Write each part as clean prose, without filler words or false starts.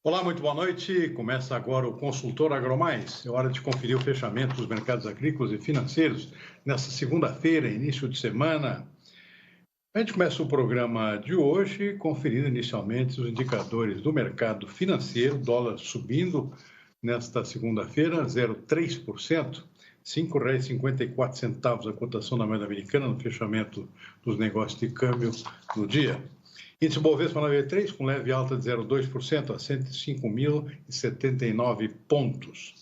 Olá, muito boa noite. Começa agora o Consultor AgroMais. É hora de conferir o fechamento dos mercados agrícolas e financeiros nesta segunda-feira, início de semana. A gente começa o programa de hoje conferindo inicialmente os indicadores do mercado financeiro, dólar subindo nesta segunda-feira, 0,3%, R$ 5,54 a cotação da moeda americana no fechamento dos negócios de câmbio no dia. Índice Bovespa na V3 com leve alta de 0,2% a 105.079 pontos.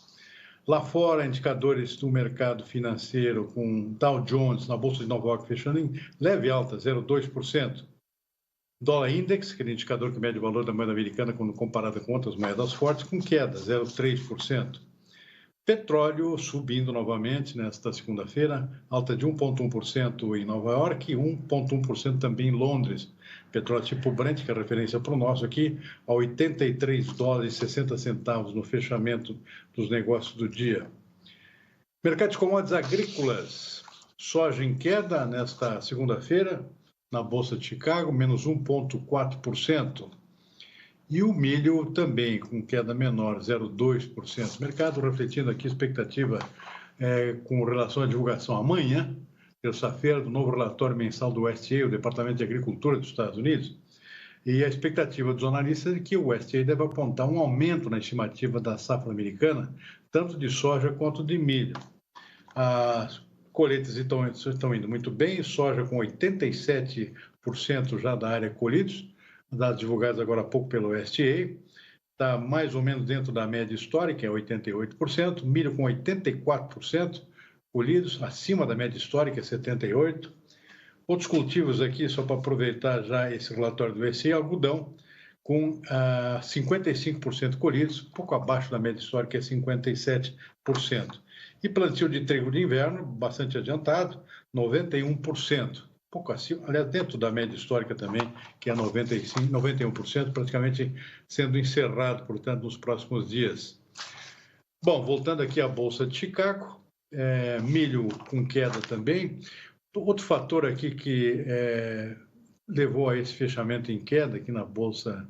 Lá fora, indicadores do mercado financeiro com Dow Jones na Bolsa de Nova York fechando em leve alta, 0,2%. Dólar Index, aquele indicador que mede o valor da moeda americana quando comparada com outras moedas fortes, com queda, 0,3%. Petróleo subindo novamente nesta segunda-feira, alta de 1,1% em Nova York e 1,1% também em Londres. Petróleo tipo Brent, que é a referência para o nosso aqui, a $83,60 no fechamento dos negócios do dia. Mercado de commodities agrícolas, soja em queda nesta segunda-feira, na Bolsa de Chicago, menos 1,4%. E o milho também com queda menor, 0,2%. Mercado refletindo aqui a expectativa com relação à divulgação amanhã, terça-feira, do novo relatório mensal do USDA, o Departamento de Agricultura dos Estados Unidos, e a expectativa dos analistas é que o USDA deve apontar um aumento na estimativa da safra americana, tanto de soja quanto de milho. As colheitas estão indo muito bem, soja com 87% já da área colhidos, dados divulgados agora há pouco pelo USDA, está mais ou menos dentro da média histórica, é 88%, milho com 84%, colhidos, acima da média histórica, 78%. Outros cultivos aqui, só para aproveitar já esse relatório do USDA, algodão, com 55% colhidos, pouco abaixo da média histórica, é 57%. E plantio de trigo de inverno, bastante adiantado, 91%. Pouco acima, aliás, dentro da média histórica também, que é 91%, praticamente sendo encerrado, portanto, nos próximos dias. Bom, voltando aqui à Bolsa de Chicago, milho com queda também. Outro fator aqui que levou a esse fechamento em queda aqui na Bolsa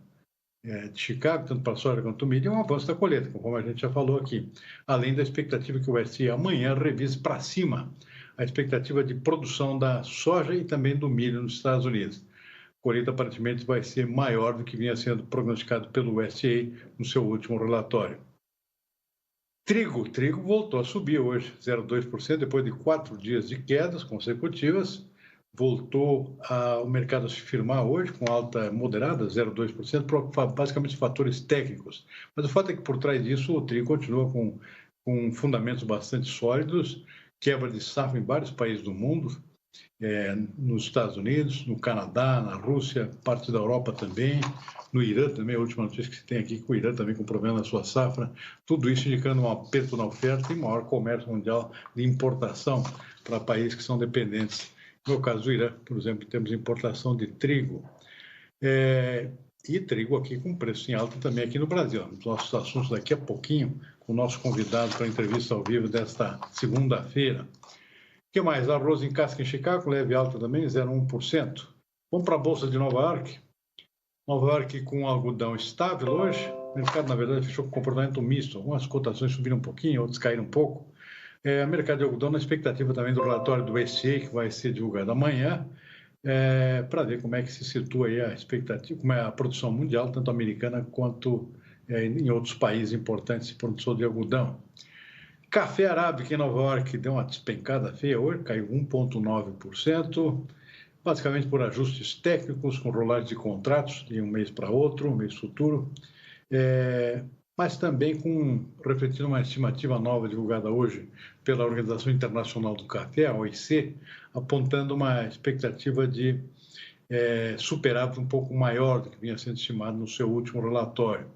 de Chicago, tanto para a soja quanto o milho, é um avanço da colheita, como a gente já falou aqui. Além da expectativa que o USDA amanhã revise para cima a expectativa de produção da soja e também do milho nos Estados Unidos. A colheita aparentemente vai ser maior do que vinha sendo prognosticado pelo USDA no seu último relatório. Trigo voltou a subir hoje, 0,2%, depois de 4 dias de quedas consecutivas. Voltou o mercado a se firmar hoje com alta moderada, 0,2%, por basicamente fatores técnicos. Mas o fato é que por trás disso o trigo continua com fundamentos bastante sólidos, quebra de safra em vários países do mundo, nos Estados Unidos, no Canadá, na Rússia, parte da Europa também, no Irã também, a última notícia que se tem aqui, que o Irã também com problema na sua safra, tudo isso indicando um aperto na oferta e maior comércio mundial de importação para países que são dependentes. No caso do Irã, por exemplo, temos importação de trigo. E trigo aqui com preço em alta também aqui no Brasil. Os nossos assuntos daqui a pouquinho, com o nosso convidado para a entrevista ao vivo desta segunda-feira. O que mais? Arroz em casca em Chicago, leve alta também, 0,1%. Vamos para a Bolsa de Nova York. Nova York com algodão estável hoje. O mercado, na verdade, fechou com comportamento misto. Algumas cotações subiram um pouquinho, outras caíram um pouco. O mercado de algodão na expectativa também do relatório do USDA, que vai ser divulgado amanhã, para ver como é que se situa aí a expectativa, como é a produção mundial, tanto americana quanto em outros países importantes de produção de algodão. Café arábica em Nova York deu uma despencada feia hoje, caiu 1,9%, basicamente por ajustes técnicos, com rolagem de contratos de um mês para outro, um mês futuro, mas também refletindo uma estimativa nova divulgada hoje pela Organização Internacional do Café, a OIC, apontando uma expectativa de superávit um pouco maior do que vinha sendo estimado no seu último relatório,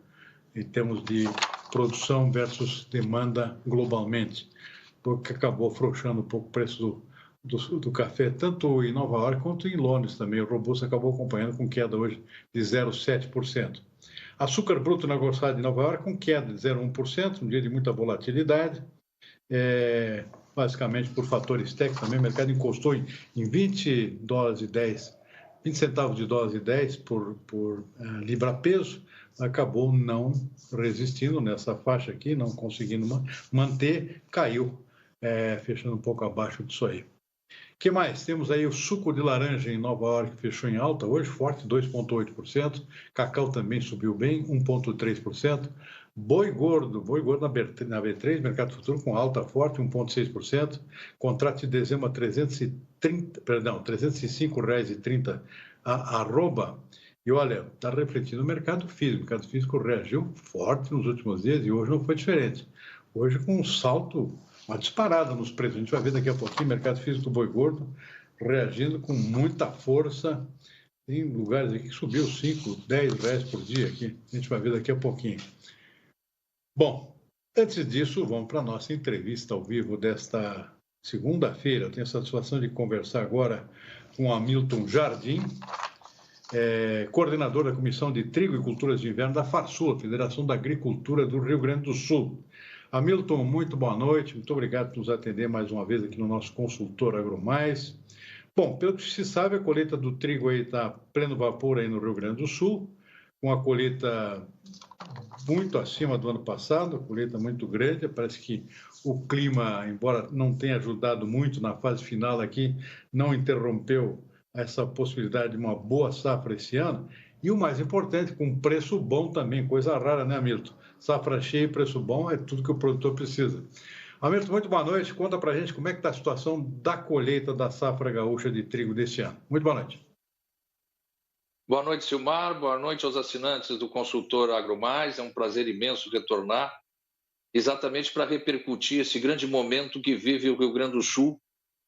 em termos de produção versus demanda globalmente, porque acabou afrouxando um pouco o preço do café, tanto em Nova York quanto em Londres também. O Robusta acabou acompanhando com queda hoje de 0,7%. Açúcar bruto negociado em Nova York com queda de 0,1%, um dia de muita volatilidade, basicamente por fatores técnicos também. O mercado encostou em $20,10 20 centavos de dólar e 10 por libra-peso, acabou não resistindo nessa faixa aqui, não conseguindo manter, caiu, fechando um pouco abaixo disso aí. O que mais? Temos aí o suco de laranja em Nova York, que fechou em alta hoje, forte, 2,8%. Cacau também subiu bem, 1,3%. Boi gordo na B3, mercado futuro com alta forte, 1,6%. Contrato de dezembro a R$ 305,30 a arroba. E olha, está refletindo o mercado físico. O mercado físico reagiu forte nos últimos dias e hoje não foi diferente. Hoje com um salto, uma disparada nos preços. A gente vai ver daqui a pouquinho o mercado físico do boi gordo reagindo com muita força. Tem lugares aqui que subiu 5, 10 reais por dia aqui. A gente vai ver daqui a pouquinho. Bom, antes disso, vamos para a nossa entrevista ao vivo desta segunda-feira. Eu tenho a satisfação de conversar agora com Hamilton Jardim, coordenador da Comissão de Trigo e Culturas de Inverno da FARSUL, Federação da Agricultura do Rio Grande do Sul. Hamilton, muito boa noite, muito obrigado por nos atender mais uma vez aqui no nosso consultor AgroMais. Bom, pelo que se sabe, a colheita do trigo aí está a pleno vapor aí no Rio Grande do Sul, com a colheita muito acima do ano passado, colheita muito grande. Parece que o clima, embora não tenha ajudado muito na fase final aqui, não interrompeu essa possibilidade de uma boa safra esse ano. E o mais importante, com preço bom também, coisa rara, né, Hamilton? Safra cheia e preço bom é tudo que o produtor precisa. Hamilton, muito boa noite. Conta para a gente como é que está a situação da colheita da safra gaúcha de trigo deste ano. Muito boa noite. Boa noite, Silmar. Boa noite aos assinantes do Consultor AgroMais. É um prazer imenso retornar, exatamente para repercutir esse grande momento que vive o Rio Grande do Sul,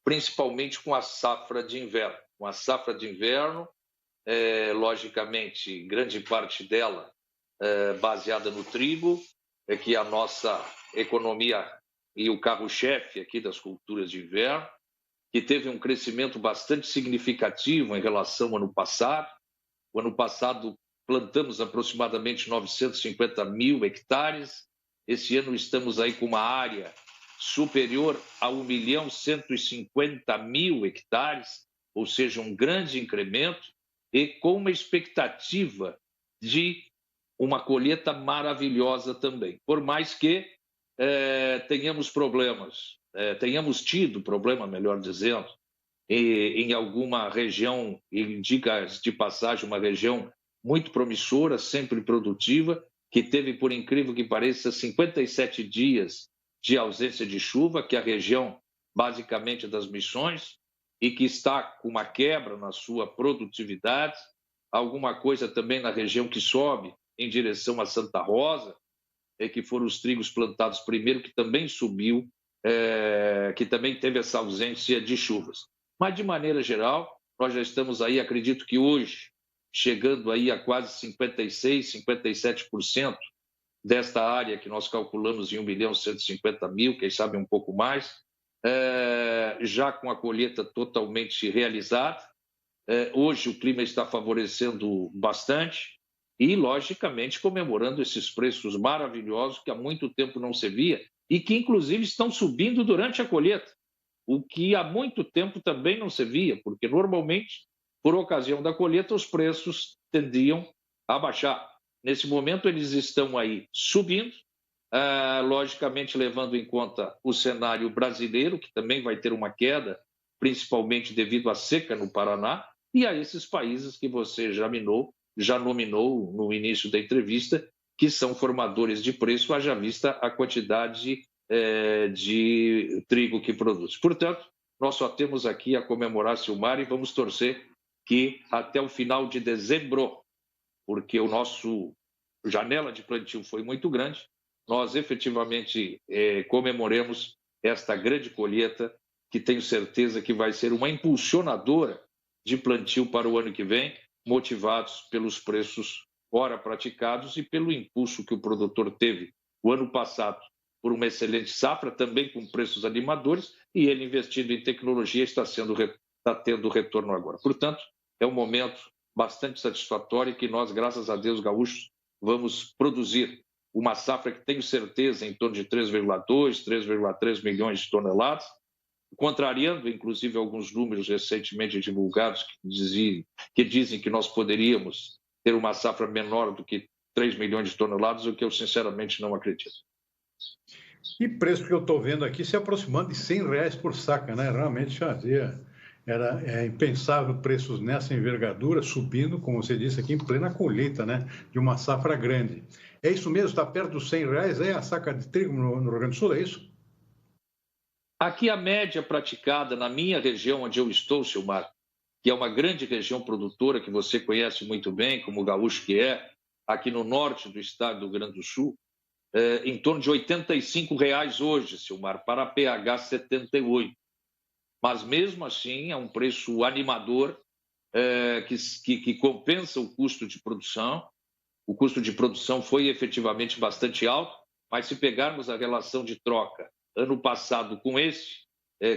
principalmente com a safra de inverno. Com a safra de inverno, logicamente, grande parte dela baseada no trigo, que é a nossa economia e o carro-chefe aqui das culturas de inverno, que teve um crescimento bastante significativo em relação ao ano passado. O ano passado plantamos aproximadamente 950 mil hectares. Esse ano estamos aí com uma área superior a 1.150.000 hectares, ou seja, um grande incremento, e com uma expectativa de uma colheita maravilhosa também. Por mais que tenhamos problemas, tenhamos tido problema, melhor dizendo, em alguma região, e diga-se de passagem, uma região muito promissora, sempre produtiva, que teve, por incrível que pareça, 57 dias de ausência de chuva, que é a região basicamente das Missões, e que está com uma quebra na sua produtividade, alguma coisa também na região que sobe em direção a Santa Rosa, que foram os trigos plantados primeiro, que também subiu, que também teve essa ausência de chuvas. Mas, de maneira geral, nós já estamos aí, acredito que hoje, chegando aí a quase 56%, 57% desta área que nós calculamos em 1.150.000, quem sabe um pouco mais, já com a colheita totalmente realizada. Hoje o clima está favorecendo bastante e, logicamente, comemorando esses preços maravilhosos que há muito tempo não se via e que, inclusive, estão subindo durante a colheita, o que há muito tempo também não se via, porque normalmente, por ocasião da colheita, os preços tendiam a baixar. Nesse momento, eles estão aí subindo, logicamente levando em conta o cenário brasileiro, que também vai ter uma queda, principalmente devido à seca no Paraná, e a esses países que você já nominou no início da entrevista, que são formadores de preço, haja vista a quantidade de trigo que produz. Portanto, nós só temos aqui a comemorar, Silmar, e vamos torcer que até o final de dezembro, porque o nosso janela de plantio foi muito grande, nós efetivamente comemoremos esta grande colheita, que tenho certeza que vai ser uma impulsionadora de plantio para o ano que vem, motivados pelos preços ora praticados e pelo impulso que o produtor teve o ano passado por uma excelente safra, também com preços animadores, e ele investindo em tecnologia está tendo retorno agora. Portanto, é um momento bastante satisfatório que nós, graças a Deus, gaúchos, vamos produzir uma safra que tenho certeza em torno de 3,2, 3,3 milhões de toneladas, contrariando, inclusive, alguns números recentemente divulgados que dizem que nós poderíamos ter uma safra menor do que 3 milhões de toneladas, o que eu, sinceramente, não acredito. E preço que eu estou vendo aqui se aproximando de R$ 100 por saca, né? Realmente já havia, era impensável preços nessa envergadura, subindo, como você disse aqui, em plena colheita, né? De uma safra grande. É isso mesmo? Está perto dos R$ 100, é a saca de trigo no Rio Grande do Sul, é isso? Aqui a média praticada na minha região onde eu estou, Silmar, que é uma grande região produtora que você conhece muito bem, como o gaúcho que é, aqui no norte do estado do Rio Grande do Sul, em torno de R$ 85 hoje, Silmar, para pH 78. Mas mesmo assim é um preço animador que compensa o custo de produção. O custo de produção foi efetivamente bastante alto, mas se pegarmos a relação de troca ano passado com esse,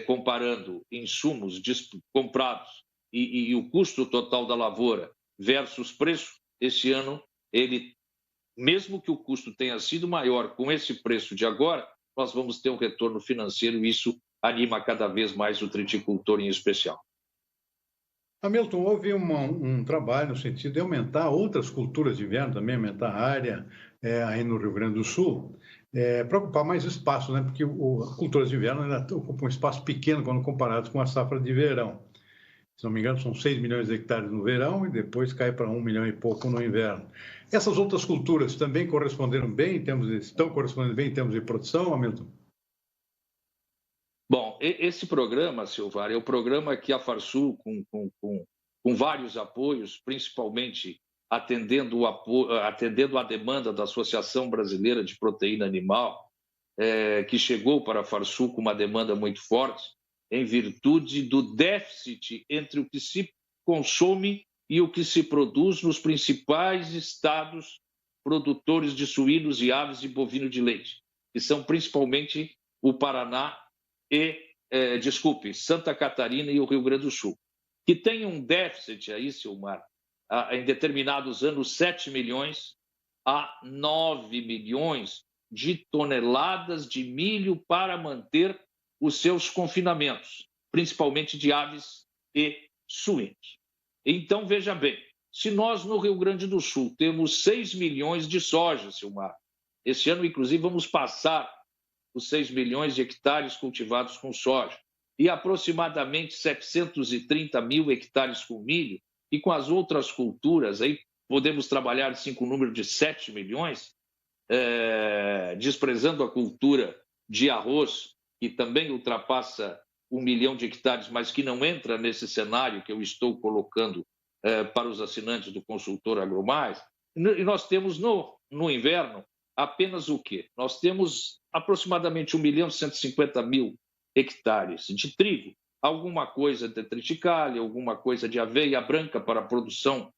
comparando insumos comprados e o custo total da lavoura versus preço, esse ano, ele, mesmo que o custo tenha sido maior com esse preço de agora, nós vamos ter um retorno financeiro e isso anima cada vez mais o triticultor em especial. Hamilton, houve um trabalho no sentido de aumentar outras culturas de inverno, também aumentar a área aí no Rio Grande do Sul, para ocupar mais espaço, né? Porque as culturas de inverno ainda ocupam um espaço pequeno quando comparados com a safra de verão. Se não me engano, são 6 milhões de hectares no verão e depois cai para 1 milhão e pouco no inverno. Essas outras culturas também corresponderam bem estão correspondendo bem em termos de produção, Hamilton? Bom, esse programa, Silvar, é o programa que a Farsul, com vários apoios, principalmente atendendo a demanda da Associação Brasileira de Proteína Animal, que chegou para a Farsul com uma demanda muito forte, em virtude do déficit entre o que se consome e o que se produz nos principais estados produtores de suínos e aves e bovino de leite, que são principalmente o Paraná Santa Catarina e o Rio Grande do Sul, que tem um déficit aí, Silmar, em determinados anos, 7 milhões a 9 milhões de toneladas de milho para manter os seus confinamentos, principalmente de aves e suínos. Então, veja bem, se nós no Rio Grande do Sul temos 6 milhões de soja, Silmar, esse ano, inclusive, vamos passar os 6 milhões de hectares cultivados com soja e aproximadamente 730 mil hectares com milho, e com as outras culturas, aí podemos trabalhar com o número de 7 milhões, desprezando a cultura de arroz, que também ultrapassa 1 milhão de hectares, mas que não entra nesse cenário que eu estou colocando para os assinantes do Consultor AgroMais. E nós temos no inverno apenas o quê? Nós temos aproximadamente 1 milhão e 150 mil hectares de trigo, alguma coisa de triticale, alguma coisa de aveia branca para a produção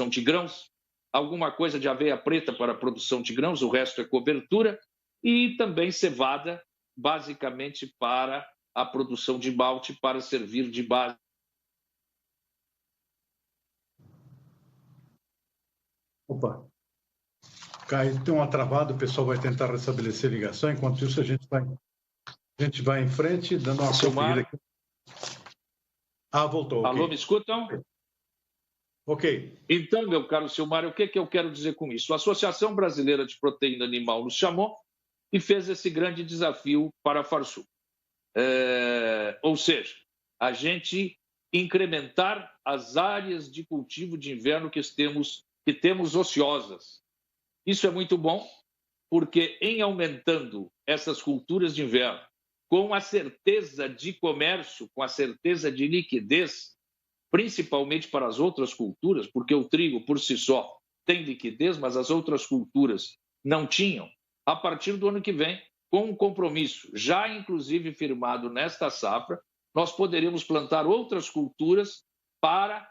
de grãos, alguma coisa de aveia preta para a produção de grãos, o resto é cobertura, e também cevada, basicamente para a produção de malte, para servir de base. Opa, Caio, tem uma travada, o pessoal vai tentar restabelecer a ligação, enquanto isso a gente vai em frente, dando uma conferida aqui. Voltou. Alô, me escutam? Ok. Então, meu caro Silmar, o que eu quero dizer com isso? A Associação Brasileira de Proteína Animal nos chamou e fez esse grande desafio para a Farsul. Ou seja, a gente incrementar as áreas de cultivo de inverno que temos ociosas. Isso é muito bom, porque em aumentando essas culturas de inverno, com a certeza de comércio, com a certeza de liquidez, principalmente para as outras culturas, porque o trigo por si só tem liquidez, mas as outras culturas não tinham, a partir do ano que vem, com um compromisso já inclusive firmado nesta safra, nós poderemos plantar outras culturas para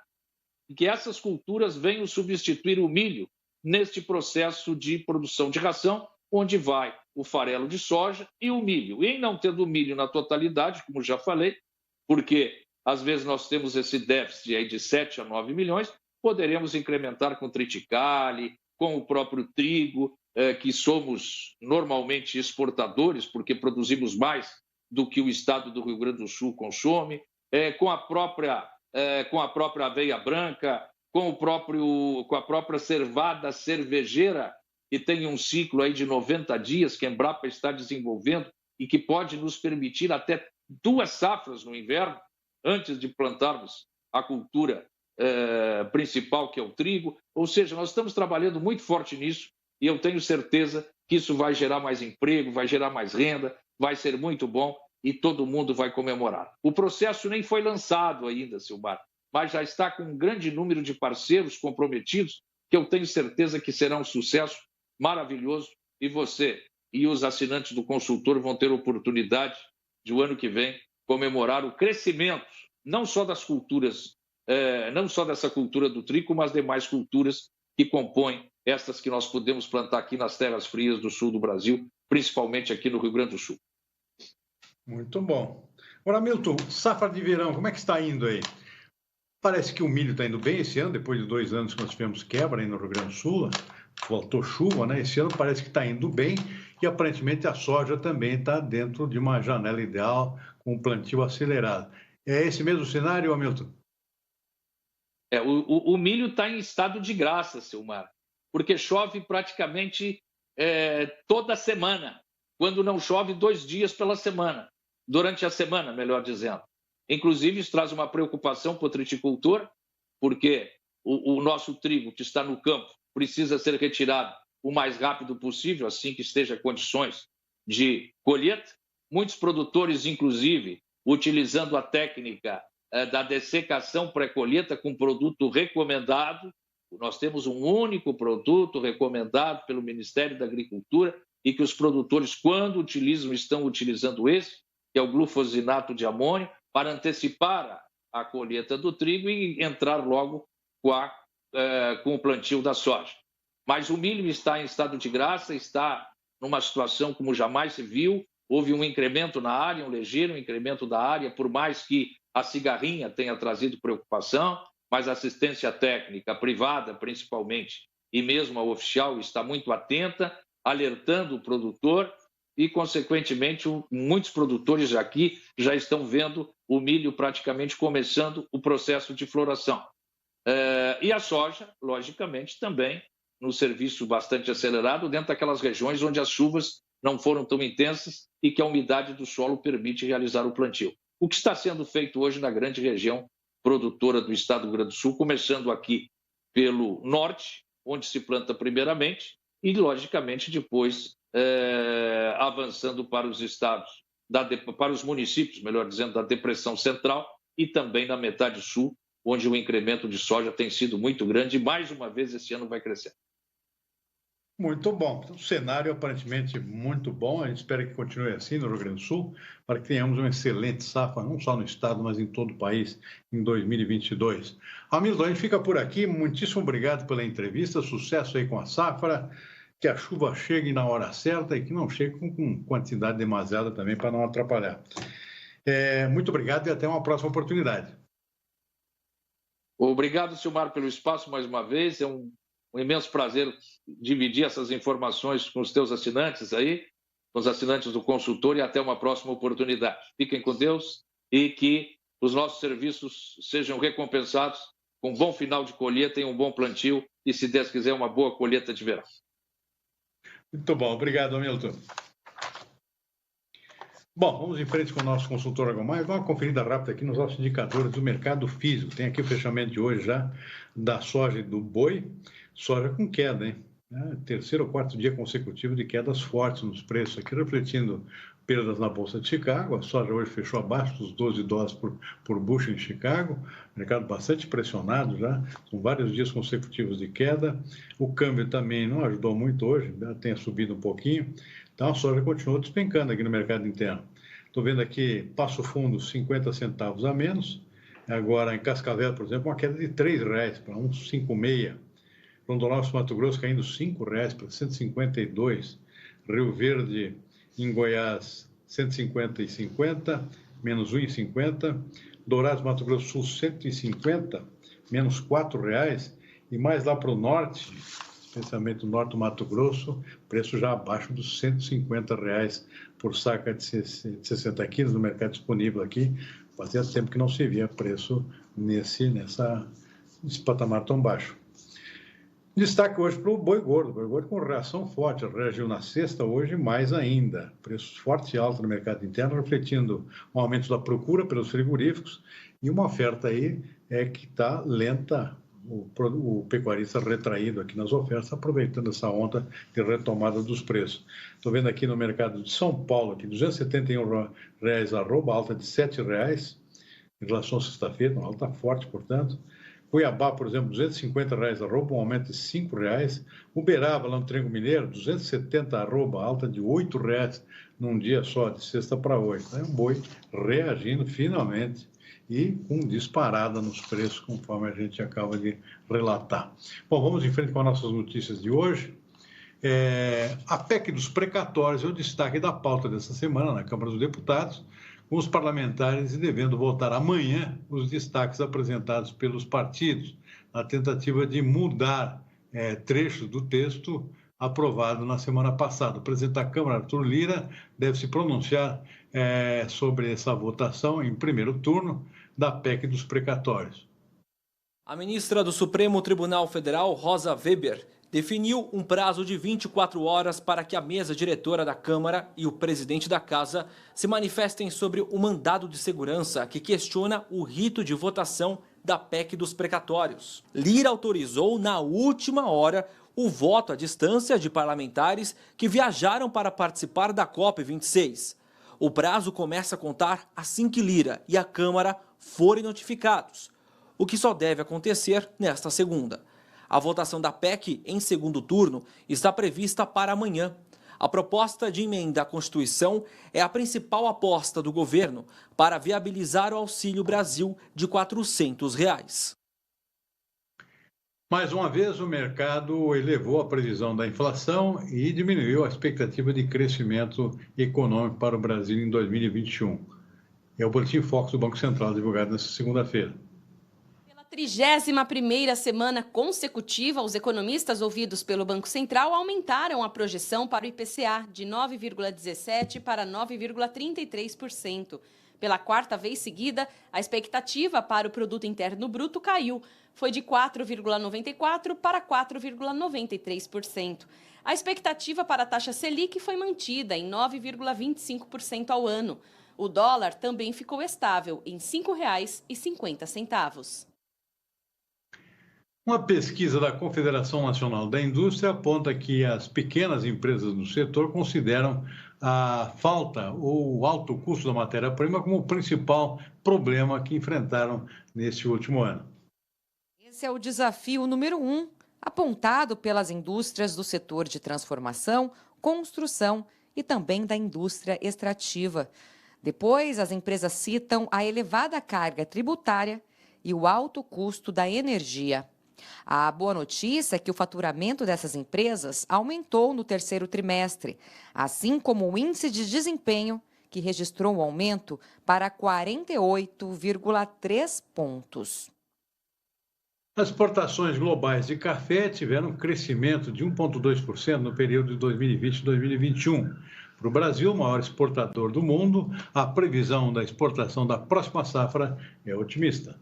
que essas culturas venham substituir o milho neste processo de produção de ração, onde vai o farelo de soja e o milho. E em não tendo o milho na totalidade, como já falei, porque às vezes nós temos esse déficit aí de 7 a 9 milhões, poderemos incrementar com triticale, com o próprio trigo, que somos normalmente exportadores, porque produzimos mais do que o estado do Rio Grande do Sul consome, com a própria aveia branca, com a própria cevada cervejeira, que tem um ciclo aí de 90 dias que a Embrapa está desenvolvendo e que pode nos permitir até 2 safras no inverno, antes de plantarmos a cultura principal, que é o trigo. Ou seja, nós estamos trabalhando muito forte nisso e eu tenho certeza que isso vai gerar mais emprego, vai gerar mais renda, vai ser muito bom e todo mundo vai comemorar. O processo nem foi lançado ainda, Silmar, mas já está com um grande número de parceiros comprometidos, que eu tenho certeza que será um sucesso maravilhoso, e você e os assinantes do consultor vão ter oportunidade de, o ano que vem, comemorar o crescimento, não só das culturas, não só dessa cultura do trigo, mas demais culturas que compõem estas que nós podemos plantar aqui nas terras frias do sul do Brasil, principalmente aqui no Rio Grande do Sul. Muito bom. Agora, Milton, safra de verão, como é que está indo aí? Parece que o milho está indo bem esse ano, depois de 2 anos que nós tivemos quebra aí no Rio Grande do Sul, voltou chuva, né? Esse ano parece que está indo bem e aparentemente a soja também está dentro de uma janela ideal, com um plantio acelerado. É esse mesmo cenário, Hamilton? O milho está em estado de graça, Silmar, porque chove praticamente toda semana, quando não chove 2 dias pela semana, durante a semana, melhor dizendo. Inclusive, isso traz uma preocupação para o triticultor, porque o nosso trigo que está no campo precisa ser retirado o mais rápido possível, assim que esteja em condições de colheita. Muitos produtores, inclusive, utilizando a técnica da dessecação pré-colheita com produto recomendado. Nós temos um único produto recomendado pelo Ministério da Agricultura e que os produtores, quando utilizam, estão utilizando esse, que é o glufosinato de amônio, para antecipar a colheita do trigo e entrar logo com o plantio da soja. Mas o milho está em estado de graça, está numa situação como jamais se viu. Houve um incremento na área, um ligeiro incremento da área, por mais que a cigarrinha tenha trazido preocupação, mas a assistência técnica privada, principalmente, e mesmo a oficial, está muito atenta, alertando o produtor e, consequentemente, muitos produtores aqui já estão vendo o milho praticamente começando o processo de floração. E a soja, logicamente, também no serviço bastante acelerado, dentro daquelas regiões onde as chuvas não foram tão intensas e que a umidade do solo permite realizar o plantio. O que está sendo feito hoje na grande região produtora do estado do Rio Grande do Sul, começando aqui pelo norte, onde se planta primeiramente, e, logicamente, depois avançando para os estados, para os municípios, melhor dizendo, da Depressão Central e também na metade sul, onde o incremento de soja tem sido muito grande e, mais uma vez, esse ano vai crescer. Muito bom. O cenário aparentemente muito bom. A gente espera que continue assim no Rio Grande do Sul, para que tenhamos uma excelente safra, não só no estado, mas em todo o país, em 2022. Hamilton, a gente fica por aqui. Muitíssimo obrigado pela entrevista. Sucesso aí com a safra. Que a chuva chegue na hora certa e que não chegue com quantidade demasiada também, para não atrapalhar. Muito obrigado e até uma próxima oportunidade. Obrigado, Silmar, pelo espaço mais uma vez. É um imenso prazer dividir essas informações com os teus assinantes aí, com os assinantes do consultor, e até uma próxima oportunidade. Fiquem com Deus e que os nossos serviços sejam recompensados com um bom final de colheita e um bom plantio e, se Deus quiser, uma boa colheita de verão. Muito bom, obrigado, Hamilton. Bom, vamos em frente com o nosso consultor Agomar. Dá uma conferida rápida aqui nos nossos indicadores do mercado físico. Tem aqui o fechamento de hoje já da soja e do boi. Soja com queda, hein? Terceiro ou quarto dia consecutivo de quedas fortes nos preços aqui, refletindo perdas na Bolsa de Chicago. A soja hoje fechou abaixo dos $12 por bushel em Chicago. Mercado bastante pressionado já, com vários dias consecutivos de queda. O câmbio também não ajudou muito hoje, tem subido um pouquinho. Então a soja continuou despencando aqui no mercado interno. Estou vendo aqui Passo Fundo 50 centavos a menos. Agora em Cascavel, por exemplo, uma queda de R$3 para 1,56. Rondonópolis, Mato Grosso, caindo R$5 para 152. Rio Verde, em Goiás, 150,50, menos 1,50. Dourados, Mato Grosso do Sul, 150, menos R$4. E mais lá para o norte, especialmente no norte do Mato Grosso, preço já abaixo dos R$ 150 por saca de 60 quilos no mercado disponível aqui. Fazia tempo que não se via preço nesse patamar tão baixo. Destaque hoje para o boi gordo com reação forte, reagiu na sexta, hoje mais ainda. Preços fortes e altos no mercado interno, refletindo um aumento da procura pelos frigoríficos e uma oferta aí que está lenta, o pecuarista retraído aqui nas ofertas, aproveitando essa onda de retomada dos preços. Estou vendo aqui no mercado de São Paulo, aqui, R$ 271 arroba, alta de R$ 7 em relação à sexta-feira, uma alta forte, portanto. Cuiabá, por exemplo, R$ 250 arroba, um aumento de R$ 5. Uberaba, lá no Triângulo Mineiro, 270 arroba, alta de R$ 8 num dia só, de sexta para hoje. É um boi reagindo finalmente e com disparada nos preços, conforme a gente acaba de relatar. Bom, vamos em frente com as nossas notícias de hoje. A PEC dos precatórios é o destaque da pauta dessa semana na Câmara dos Deputados, com os parlamentares devendo votar amanhã os destaques apresentados pelos partidos, na tentativa de mudar trechos do texto aprovado na semana passada. O presidente da Câmara, Arthur Lira, deve se pronunciar sobre essa votação em primeiro turno da PEC dos precatórios. A ministra do Supremo Tribunal Federal, Rosa Weber, definiu um prazo de 24 horas para que a mesa diretora da Câmara e o presidente da Casa se manifestem sobre o mandado de segurança que questiona o rito de votação da PEC dos precatórios. Lira autorizou na última hora o voto à distância de parlamentares que viajaram para participar da COP26. O prazo começa a contar assim que Lira e a Câmara forem notificados, o que só deve acontecer nesta segunda. A votação da PEC em segundo turno está prevista para amanhã. A proposta de emenda à Constituição é a principal aposta do governo para viabilizar o Auxílio Brasil de R$ 400. Mais uma vez, o mercado elevou a previsão da inflação e diminuiu a expectativa de crescimento econômico para o Brasil em 2021. É o Boletim Focus do Banco Central, divulgado nesta segunda-feira. 31ª semana consecutiva, os economistas ouvidos pelo Banco Central aumentaram a projeção para o IPCA de 9,17% para 9,33%. Pela quarta vez seguida, a expectativa para o Produto Interno Bruto caiu. Foi de 4,94% para 4,93%. A expectativa para a taxa Selic foi mantida em 9,25% ao ano. O dólar também ficou estável em R$ 5,50. Uma pesquisa da Confederação Nacional da Indústria aponta que as pequenas empresas do setor consideram a falta ou o alto custo da matéria-prima como o principal problema que enfrentaram neste último ano. Esse é o desafio número 1, apontado pelas indústrias do setor de transformação, construção e também da indústria extrativa. Depois, as empresas citam a elevada carga tributária e o alto custo da energia. A boa notícia é que o faturamento dessas empresas aumentou no terceiro trimestre, assim como o índice de desempenho, que registrou um aumento para 48,3 pontos. As exportações globais de café tiveram um crescimento de 1,2% no período de 2020 e 2021. Para o Brasil, o maior exportador do mundo, a previsão da exportação da próxima safra é otimista.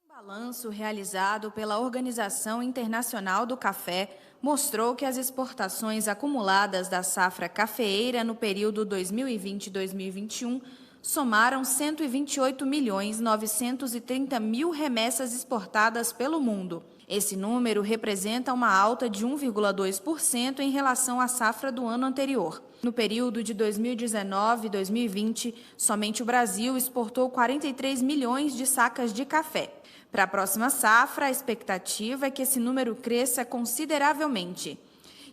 Um balanço realizado pela Organização Internacional do Café mostrou que as exportações acumuladas da safra cafeeira no período 2020-2021 somaram 128.930.000 remessas exportadas pelo mundo. Esse número representa uma alta de 1,2% em relação à safra do ano anterior. No período de 2019 e 2020, somente o Brasil exportou 43 milhões de sacas de café. Para a próxima safra, a expectativa é que esse número cresça consideravelmente.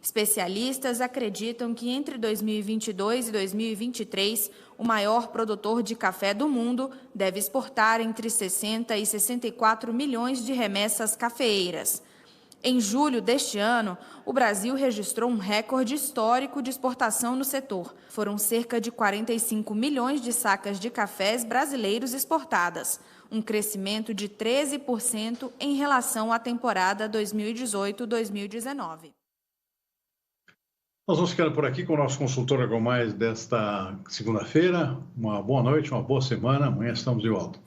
Especialistas acreditam que entre 2022 e 2023, o maior produtor de café do mundo deve exportar entre 60 e 64 milhões de remessas cafeeiras. Em julho deste ano, o Brasil registrou um recorde histórico de exportação no setor. Foram cerca de 45 milhões de sacas de cafés brasileiros exportadas, um crescimento de 13% em relação à temporada 2018-2019. Nós vamos ficando por aqui com o nosso consultor AgroMais desta segunda-feira. Uma boa noite, uma boa semana. Amanhã estamos de volta.